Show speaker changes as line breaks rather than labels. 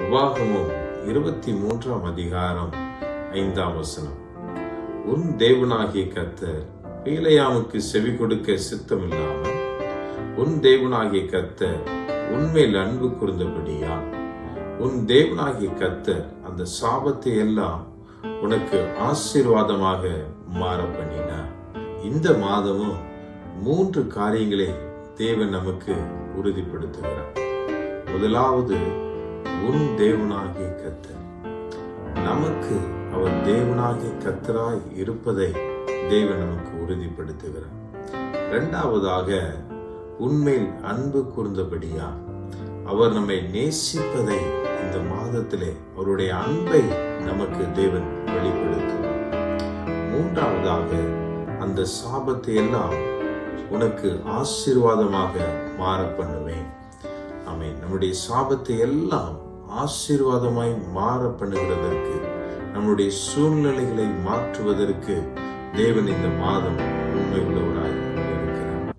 உபாகமம் 23ஆம் அதிகாரம் 5ஆம் வசனம். உன் தேவனாகிய கர்த்தர் பிலேயாமுக்கு செவி கொடுக்க சித்தமில்லாமல் உன் தேவனாகிய கர்த்தர் உன்மேல் அன்பு கூர்ந்தபடியால் உன் தேவனாகிய கர்த்தர் அந்த சாபத்தை எல்லாம் உனக்கு ஆசீர்வாதமாக மாற பண்ணினார். இந்த மாதமும் 3 காரியங்களை தேவன் நமக்கு உறுதிப்படுத்துகிறார். முதலாவது, உன் தேவனாகிய கர்த்தர். நமக்கு அவர் தேவனாகிய கர்த்தராய் இருப்பதை தேவன் நமக்கு உறுதிப்படுத்துகிறார். இரண்டாவதாக, உன்மேல் அன்பு கூர்ந்தபடியா அவர் நம்மை நேசிப்பதை இந்த மாதத்திலே அவருடைய அன்பை நமக்கு தேவன் வெளிப்படுத்துவார். மூன்றாவதாக, அந்த சாபத்தை எல்லாம் உனக்கு ஆசீர்வாதமாக மாற பண்ணுவேன். ஆமென். நம்முடைய சாபத்தை எல்லாம் ஆசீர்வாதமாய் மாற பண்ணுகிறதற்கு, நம்முடைய சூழ்நிலைகளை மாற்றுவதற்கு தேவன் இந்த மாதம் உண்மை உள்ளவராய்